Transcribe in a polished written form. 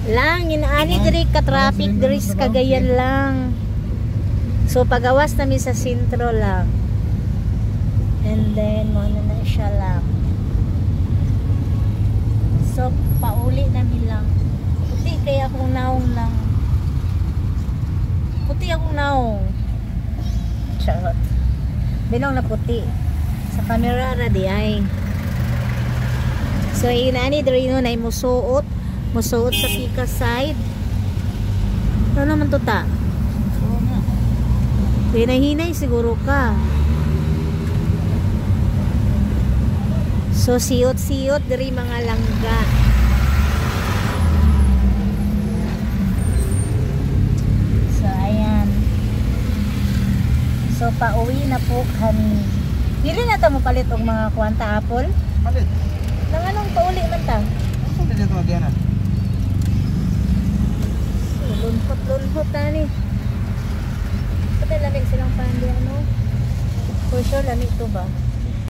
Lang, inaani diri ka traffic diri sa Cagayan lang. So pagawas namin sa sentro lang. And then mo na siya lang. So pauli namin lang. Puti kaya akong naong lang. Puti akong naong. Charot. Binong na puti. Sa camera ra di ay. So inaani diri no nay musuot sa pika side. Ano naman to ta? Hinay-hinay siguro ka. So siyot-siyot diri mga langga. So ayan. So pauwi na po kami. Dili na ta mo palit og mga kwanta apple? Palit. Nang anong pauli man ta? Ano dito magyan? Lunhot tani. Pati lamig silang pandi ano. For sure lamig to ba?